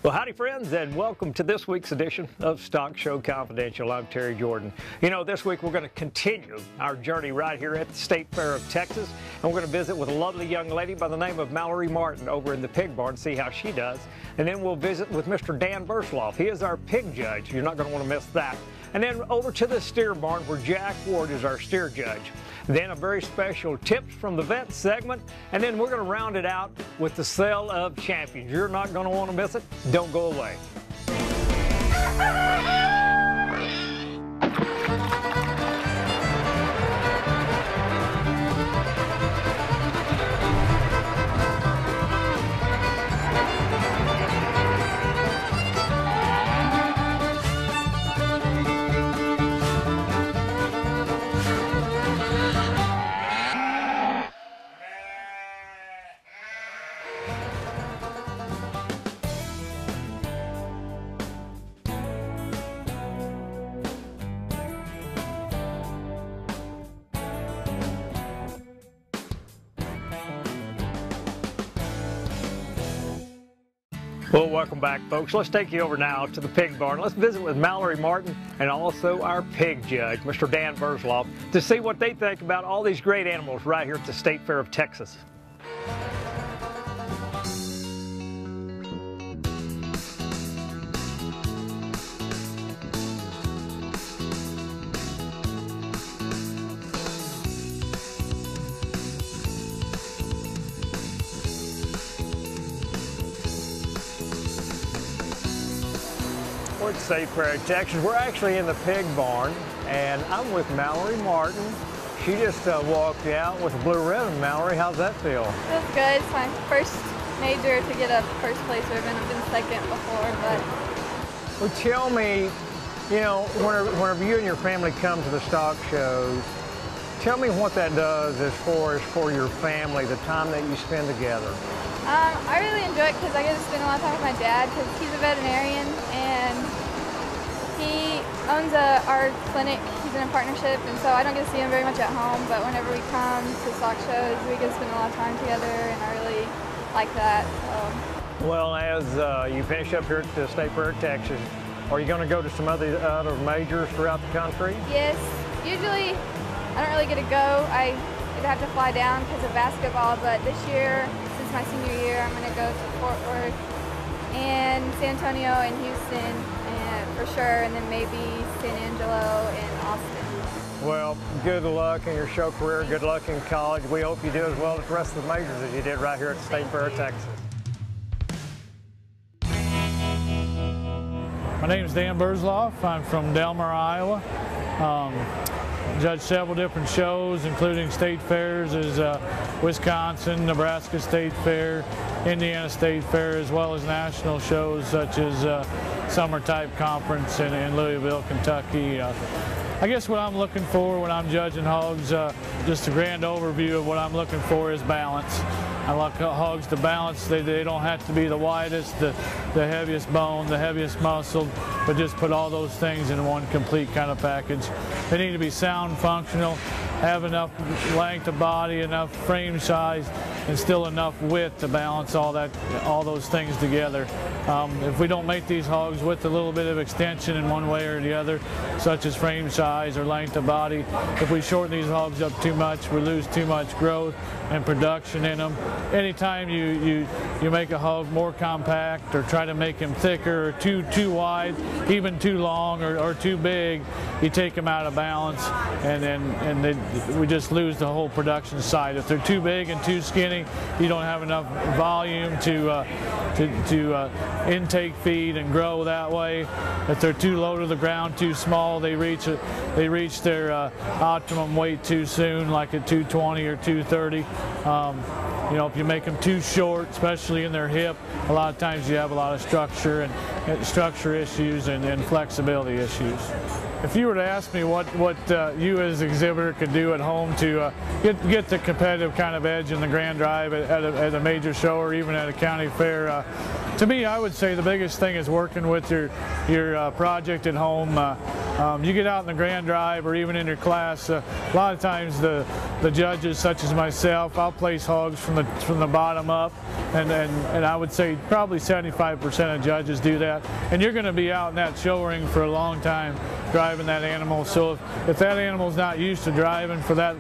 Well, howdy friends, and welcome to this week's edition of Stock Show Confidential. I'm Terry Jordan. You know, this week we're going to continue our journey right here at the State Fair of Texas, and we're going to visit with a lovely young lady by the name of Mallory Martin over in the pig barn, see how she does. And then we'll visit with Mr. Dan Bersloff. He is our pig judge. You're not going to want to miss that. And then over to the steer barn where Jack Ward is our steer judge. Then a very special tips from the vet segment, and then we're going to round it out with the sale of champions. You're not going to want to miss it. Don't go away. Well, welcome back, folks. Let's take you over now to the pig barn. Let's visit with Mallory Martin and also our pig judge, Mr. Dan Bersloff, to see what they think about all these great animals right here at the State Fair of Texas. We're at State Fair of Texas. We're actually in the pig barn, and I'm with Mallory Martin. She just walked out with a blue ribbon. Mallory, how's that feel? Feels good. It's my first major to get a first place ribbon. I've been second before, but... Well, tell me, you know, whenever you and your family come to the stock shows, tell me what that does as far as for your family, the time that you spend together. I really enjoy it because I get to spend a lot of time with my dad because he's a veterinarian and he owns our clinic. He's in a partnership, and so I don't get to see him very much at home, but whenever we come to stock shows, we get to spend a lot of time together, and I really like that. So. Well, as you finish up here at the State Fair of Texas, are you going to go to some other majors throughout the country? Yes. Usually, I don't really get to go. I have to fly down because of basketball, but this year, since my senior year, I'm going to go to Fort Worth and San Antonio and Houston for sure, and then maybe San Angelo and Austin. Well, good luck in your show career, good luck in college. We hope you do as well as the rest of the majors as you did right here at the State Fair of Texas. My name is Dan Bersloff. I'm from Delmar, Iowa. Judged several different shows, including state fairs as Wisconsin, Nebraska State Fair, Indiana State Fair, as well as national shows such as Summer Type Conference in Louisville, Kentucky. I guess what I'm looking for when I'm judging hogs, just a grand overview of what I'm looking for is balance. I like hogs to balance. They don't have to be the widest, the heaviest bone, the heaviest muscle, but just put all those things in one complete kind of package. They need to be sound, functional, have enough length of body, enough frame size, and still enough width to balance all those things together. If we don't make these hogs with a little bit of extension in one way or the other, such as frame size or length of body, if we shorten these hogs up too much, we lose too much growth and production in them. Anytime you make a hog more compact or try to make him thicker or too wide, even too long or too big, you take them out of balance, and we just lose the whole production side. If they're too big and too skinny, you don't have enough volume to intake feed and grow that way. If they're too low to the ground, too small, they reach their optimum weight too soon, like at 220 or 230. You know, if you make them too short, especially in their hip, a lot of times you have a lot of structure issues and flexibility issues. If you were to ask me what you as exhibitor could do at home to get the competitive kind of edge in the grand drive at a major show or even at a county fair, to me, I would say the biggest thing is working with your project at home. You get out in the Grand Drive or even in your class, a lot of times the judges, such as myself, I'll place hogs from the bottom up, and I would say probably 75% of judges do that. And you're going to be out in that show ring for a long time driving that animal. So if that animal's not used to driving for that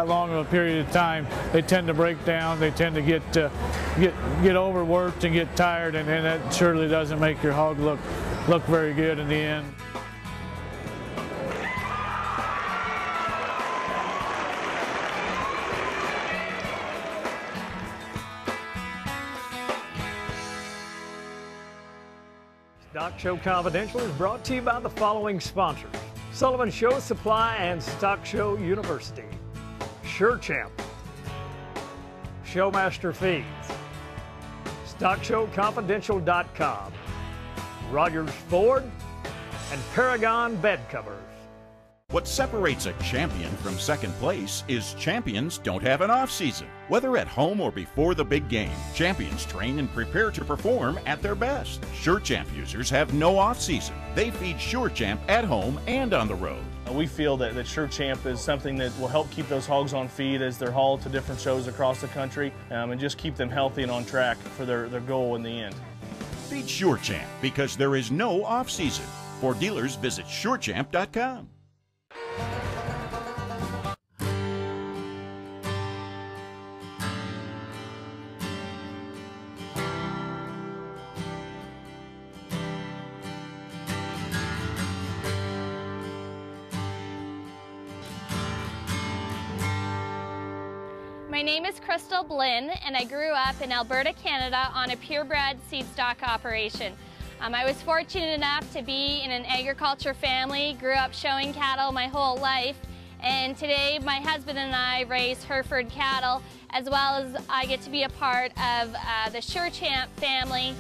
long of a period of time, they tend to break down. They tend to get overworked and get tired, and that surely doesn't make your hog look very good in the end. Stock Show Confidential is brought to you by the following sponsors: Sullivan Show Supply and Stock Show University, SureChamp, Showmaster Feeds, StockShowConfidential.com, Rogers Ford, and Paragon Bed Covers. What separates a champion from second place is champions don't have an off-season. Whether at home or before the big game, champions train and prepare to perform at their best. SureChamp users have no off-season. They feed SureChamp at home and on the road. We feel that SureChamp is something that will help keep those hogs on feed as they're hauled to different shows across the country, and just keep them healthy and on track for their goal in the end. Feed SureChamp because there is no off-season. For dealers, visit SureChamp.com. My name is Crystal Blinn, and I grew up in Alberta, Canada on a purebred seed stock operation. I was fortunate enough to be in an agriculture family, grew up showing cattle my whole life, and today my husband and I raise Hereford cattle, as well as I get to be a part of the SureChamp family.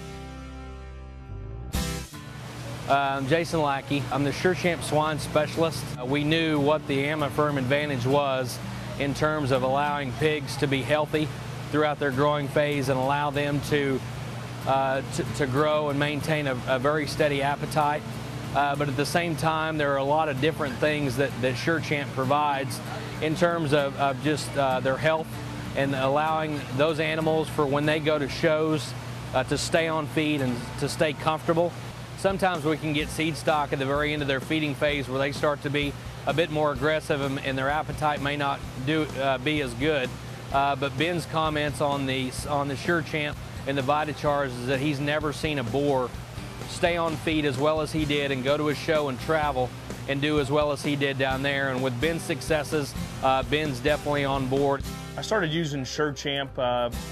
I'm Jason Lackey. I'm the SureChamp swine specialist. We knew what the AmaFerm advantage was in terms of allowing pigs to be healthy throughout their growing phase and allow them to grow and maintain a very steady appetite. But at the same time, there are a lot of different things that SureChamp provides in terms of just their health and allowing those animals for when they go to shows to stay on feed and to stay comfortable. Sometimes we can get seed stock at the very end of their feeding phase where they start to be a bit more aggressive and their appetite may not be as good. But Ben's comments on the SureChamp and the VitaCharge is that he's never seen a boar stay on feed as well as he did and go to a show and travel and do as well as he did down there. And with Ben's successes, Ben's definitely on board. I started using SureChamp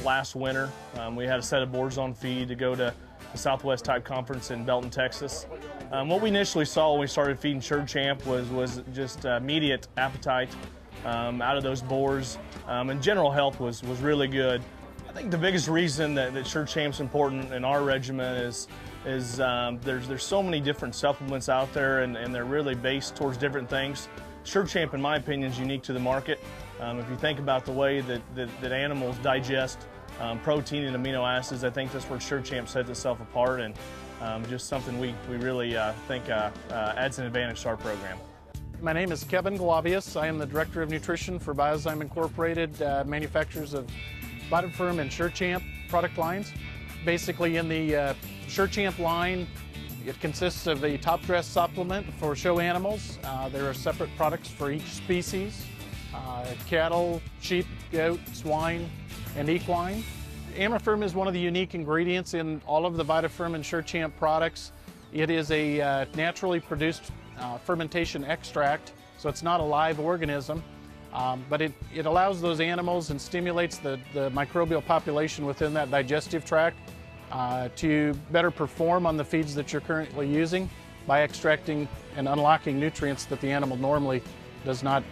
last winter. We had a set of boars on feed to go to the Southwest Type Conference in Belton, Texas. What we initially saw when we started feeding SureChamp was just immediate appetite out of those boars, and general health was really good. I think the biggest reason that SureChamp's important in our regimen is there's so many different supplements out there, and they're really based towards different things. SureChamp, in my opinion, is unique to the market. If you think about the way that animals digest protein and amino acids, I think that's where SureChamp sets itself apart, and just something we really think adds an advantage to our program. My name is Kevin Galavius. I am the Director of Nutrition for Biozyme Incorporated, manufacturers of VitaFerm and SureChamp product lines. Basically, in the SureChamp line, it consists of a top dress supplement for show animals. There are separate products for each species: cattle, sheep, goat, swine, and equine. AmaFerm is one of the unique ingredients in all of the VitaFerm and SureChamp products. It is a naturally produced fermentation extract, so it's not a live organism, but it allows those animals and stimulates the microbial population within that digestive tract to better perform on the feeds that you're currently using by extracting and unlocking nutrients that the animal normally does not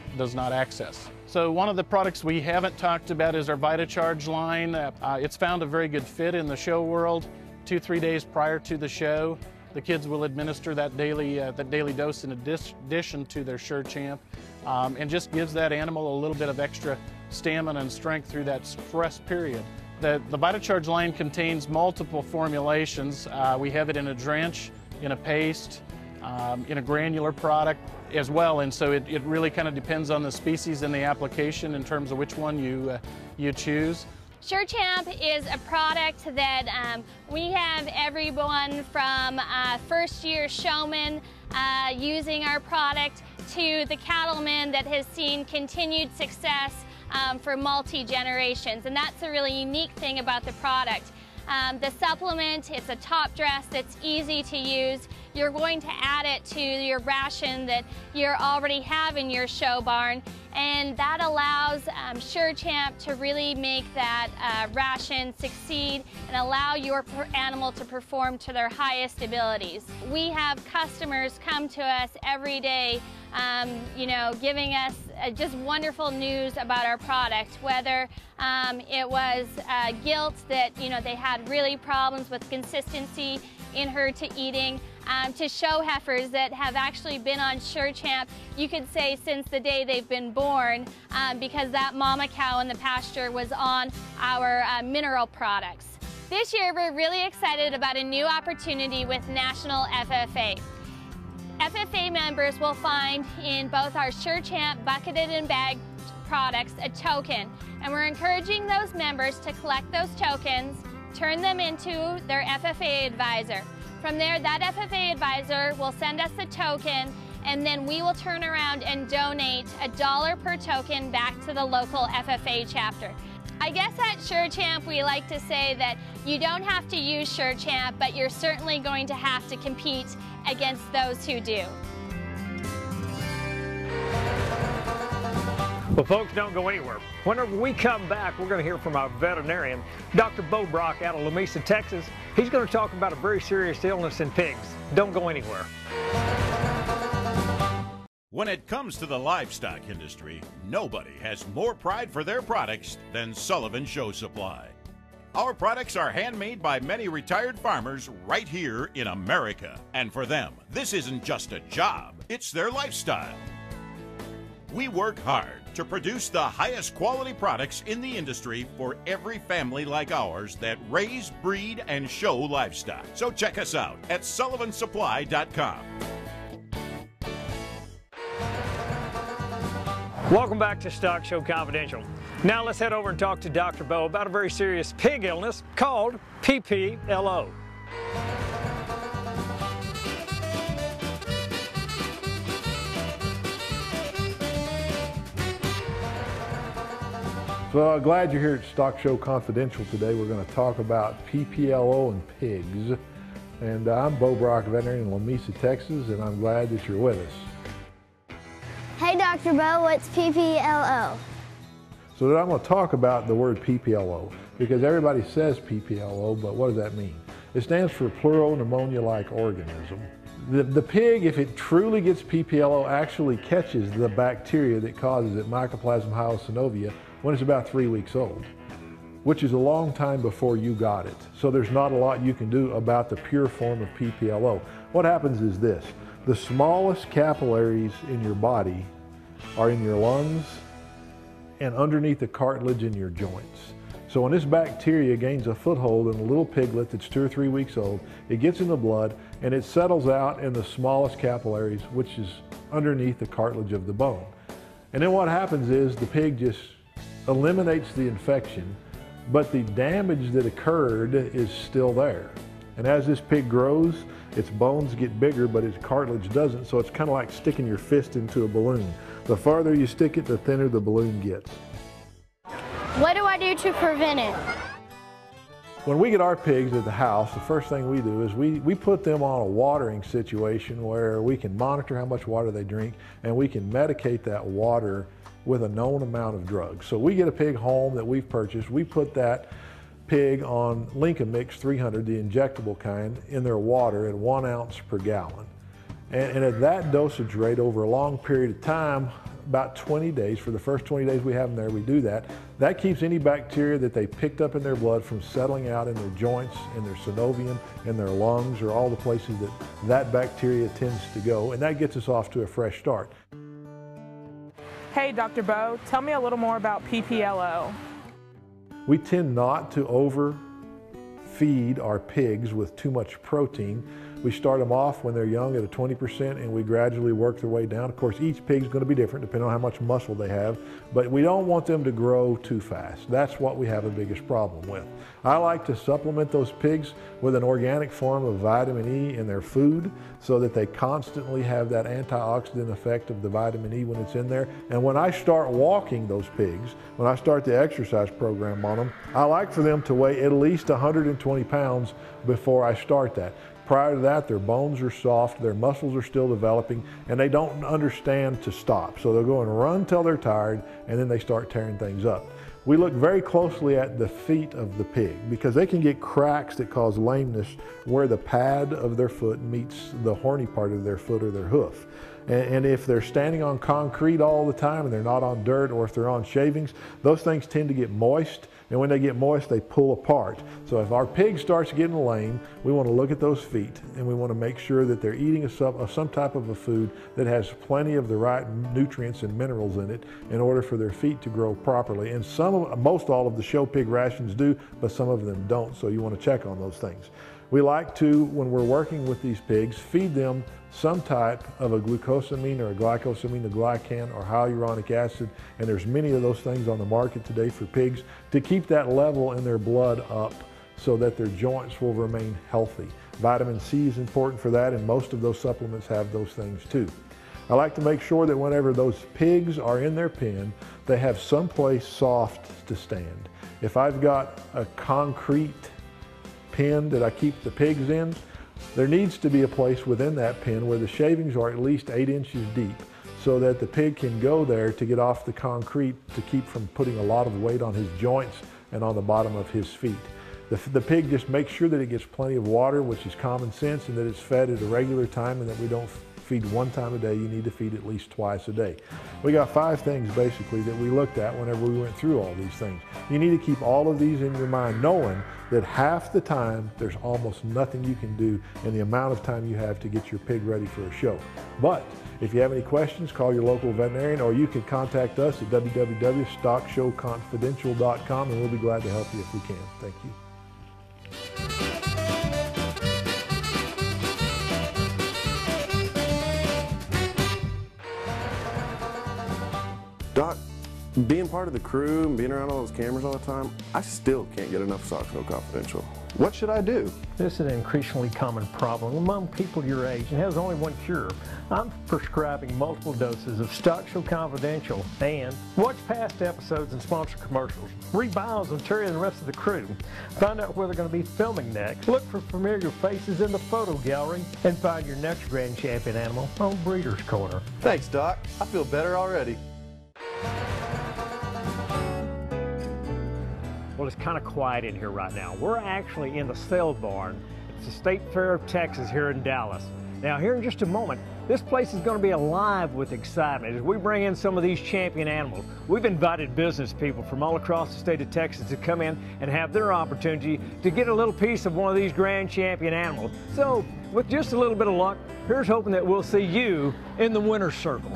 access. So one of the products we haven't talked about is our VitaCharge line. It's found a very good fit in the show world. 2-3 days prior to the show, the kids will administer that daily dose in addition to their SureChamp, and just gives that animal a little bit of extra stamina and strength through that stress period. The VitaCharge line contains multiple formulations. We have it in a drench, in a paste, in a granular product as well, and so it really kind of depends on the species and the application in terms of which one you choose. SureChamp is a product that we have everyone from first-year showmen using our product to the cattleman that has seen continued success for multi-generations, and that's a really unique thing about the product. The supplement, it's a top dress that's easy to use. You're going to add it to your ration that you already have in your show barn, and that allows SureChamp to really make that ration succeed and allow your animal to perform to their highest abilities. We have customers come to us every day you know, giving us just wonderful news about our product, whether it was gilt that, you know, they had really problems with consistency in herd to eating, to show heifers that have actually been on SureChamp, you could say since the day they've been born, because that mama cow in the pasture was on our mineral products. This year we're really excited about a new opportunity with National FFA. FFA members will find in both our SureChamp bucketed and bagged products a token, and we're encouraging those members to collect those tokens, turn them into their FFA advisor. From there, that FFA advisor will send us a token, and then we will turn around and donate $1 per token back to the local FFA chapter. I guess at SureChamp we like to say that you don't have to use SureChamp, but you're certainly going to have to compete against those who do. Well, folks, don't go anywhere. Whenever we come back, we're going to hear from our veterinarian, Dr. Bo Brock out of Lamesa, Texas. He's going to talk about a very serious illness in pigs. Don't go anywhere. When it comes to the livestock industry, nobody has more pride for their products than Sullivan Show Supply. Our products are handmade by many retired farmers right here in America. And for them, this isn't just a job, it's their lifestyle. We work hard to produce the highest quality products in the industry for every family like ours that raise, breed, and show livestock. So check us out at sullivansupply.com. Welcome back to Stock Show Confidential. Now let's head over and talk to Dr. Bo about a very serious pig illness called PPLO. So glad you're here at Stock Show Confidential today. We're going to talk about PPLO and pigs. And I'm Bo Brock, veterinarian in Lamesa, Texas, and I'm glad that you're with us. Hey, Dr. Bo, what's PPLO? So I'm going to talk about the word PPLO because everybody says PPLO, but what does that mean? It stands for plural pneumonia-like organism. The pig, if it truly gets PPLO, actually catches the bacteria that causes it, Mycoplasma hyosynovia, when it's about 3 weeks old, which is a long time before you got it. So there's not a lot you can do about the pure form of PPLO. What happens is this: the smallest capillaries in your body are in your lungs and underneath the cartilage in your joints. So when this bacteria gains a foothold in a little piglet that's 2 or 3 weeks old, it gets in the blood and it settles out in the smallest capillaries, which is underneath the cartilage of the bone. And then what happens is the pig just eliminates the infection, but the damage that occurred is still there. And as this pig grows, its bones get bigger, but its cartilage doesn't, so it's kind of like sticking your fist into a balloon. The farther you stick it, the thinner the balloon gets. What do I do to prevent it? When we get our pigs at the house, the first thing we do is we put them on a watering situation where we can monitor how much water they drink, and we can medicate that water with a known amount of drugs. So we get a pig home that we've purchased, we put that pig on Lincomix 300, the injectable kind, in their water at 1 ounce per gallon. And at that dosage rate over a long period of time, about 20 days, for the first 20 days we have them there, we do that. That keeps any bacteria that they picked up in their blood from settling out in their joints, in their synovium, in their lungs, or all the places that that bacteria tends to go, and that gets us off to a fresh start. Hey, Dr. Bo, tell me a little more about PPLO. We tend not to overfeed feed our pigs with too much protein. We start them off when they're young at a 20% and we gradually work their way down. Of course, each pig's going to be different depending on how much muscle they have, but we don't want them to grow too fast. That's what we have the biggest problem with. I like to supplement those pigs with an organic form of vitamin E in their food so that they constantly have that antioxidant effect of the vitamin E when it's in there. And when I start walking those pigs, when I start the exercise program on them, I like for them to weigh at least 120 pounds before I start that. Prior to that, their bones are soft, their muscles are still developing, and they don't understand to stop. So they'll go and run till they're tired, and then they start tearing things up. We look very closely at the feet of the pig because they can get cracks that cause lameness where the pad of their foot meets the horny part of their foot or their hoof. And if they're standing on concrete all the time and they're not on dirt, or if they're on shavings, those things tend to get moist. And when they get moist, they pull apart. So if our pig starts getting lame, we want to look at those feet and we want to make sure that they're eating some type of a food that has plenty of the right nutrients and minerals in it in order for their feet to grow properly. And most all of the show pig rations do, but some of them don't. So you want to check on those things. We like to, when we're working with these pigs, feed them some type of a glucosamine or a glycosamine, a glycan, or hyaluronic acid, and there's many of those things on the market today for pigs to keep that level in their blood up so that their joints will remain healthy. Vitamin C is important for that, and most of those supplements have those things too. I like to make sure that whenever those pigs are in their pen, they have someplace soft to stand. If I've got a concrete pen that I keep the pigs in, there needs to be a place within that pen where the shavings are at least 8 inches deep so that the pig can go there to get off the concrete to keep from putting a lot of weight on his joints and on the bottom of his feet. The pig just makes sure that it gets plenty of water, which is common sense, and that it's fed at a regular time, and that we don't feed one time a day. You need to feed at least twice a day. We got 5 things basically that we looked at whenever we went through all these things. You need to keep all of these in your mind, knowing that half the time there's almost nothing you can do in the amount of time you have to get your pig ready for a show. But if you have any questions, call your local veterinarian, or you can contact us at www.stockshowconfidential.com, and we'll be glad to help you if we can. Thank you. Doc, being part of the crew and being around all those cameras all the time, I still can't get enough Stock Show Confidential. What should I do? This is an increasingly common problem among people your age and has only one cure. I'm prescribing multiple doses of Stock Show Confidential, and watch past episodes and sponsor commercials. Read bios on Terry and the rest of the crew. Find out where they're going to be filming next. Look for familiar faces in the photo gallery, and find your next grand champion animal on Breeders' Corner. Thanks, Doc. I feel better already. Well, it's kind of quiet in here right now. We're actually in the sale barn. It's the State Fair of Texas here in Dallas. Now, here in just a moment, this place is going to be alive with excitement as we bring in some of these champion animals. We've invited business people from all across the state of Texas to come in and have their opportunity to get a little piece of one of these grand champion animals. So, with just a little bit of luck, here's hoping that we'll see you in the winner's circle.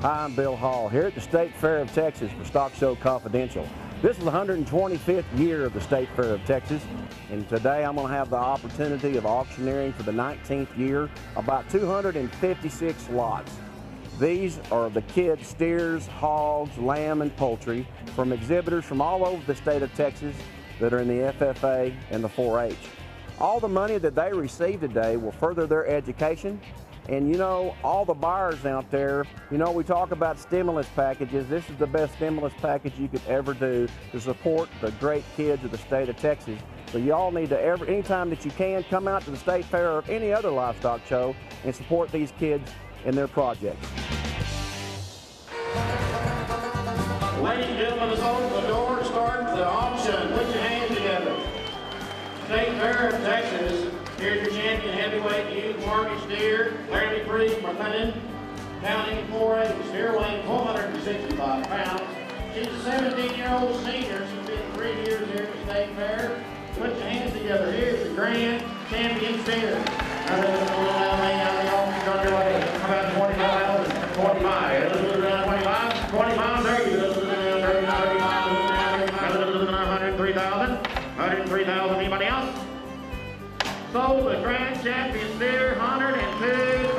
Hi, I'm Bill Hall here at the State Fair of Texas for Stock Show Confidential. This is the 125th year of the State Fair of Texas, and today I'm going to have the opportunity of auctioneering for the 19th year about 256 lots. These are the kids' steers, hogs, lamb, and poultry from exhibitors from all over the state of Texas that are in the FFA and the 4-H. All the money that they receive today will further their education. And you know, all the buyers out there, you know, we talk about stimulus packages. This is the best stimulus package you could ever do to support the great kids of the state of Texas. So y'all need to, anytime that you can, come out to the State Fair or any other livestock show and support these kids in their projects. Ladies and gentlemen, let's open the door and start the auction. Put your hands together. Texas. Here's your champion heavyweight youth Marty Steer, Larry Freed, McLennan. Counting 4A, steer weighing 465 pounds. She's a 17-year-old senior. She's been 3 years here at the State Fair. Put your hands together. Here's the grand champion steer. How about 25? 25. 25. 25. 103,000. 103,000. Anybody else? So the grand champion steer, $102,000.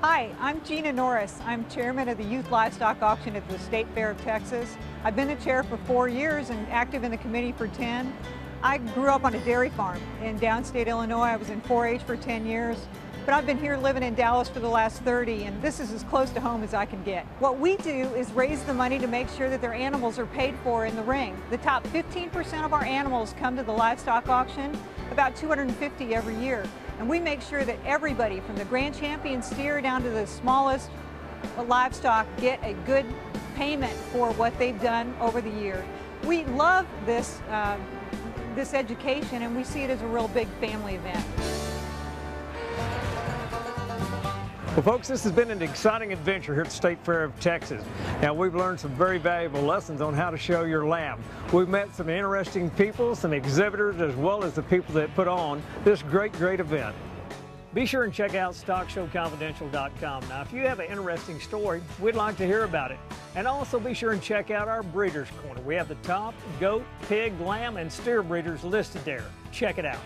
Hi, I'm Gina Norris. I'm chairman of the Youth Livestock Auction at the State Fair of Texas. I've been the chair for 4 years and active in the committee for 10. I grew up on a dairy farm in downstate Illinois. I was in 4-H for 10 years, but I've been here living in Dallas for the last 30, and this is as close to home as I can get. What we do is raise the money to make sure that their animals are paid for in the ring. The top 15% of our animals come to the livestock auction, about 250 every year. And we make sure that everybody from the grand champion steer down to the smallest livestock get a good payment for what they've done over the year. We love this education, and we see it as a real big family event. Well, folks, this has been an exciting adventure here at the State Fair of Texas. Now, we've learned some very valuable lessons on how to show your lamb. We've met some interesting people, some exhibitors, as well as the people that put on this great event. Be sure and check out StockShowConfidential.com. Now, if you have an interesting story, we'd like to hear about it. And also be sure and check out our Breeders' Corner. We have the top goat, pig, lamb, and steer breeders listed there. Check it out.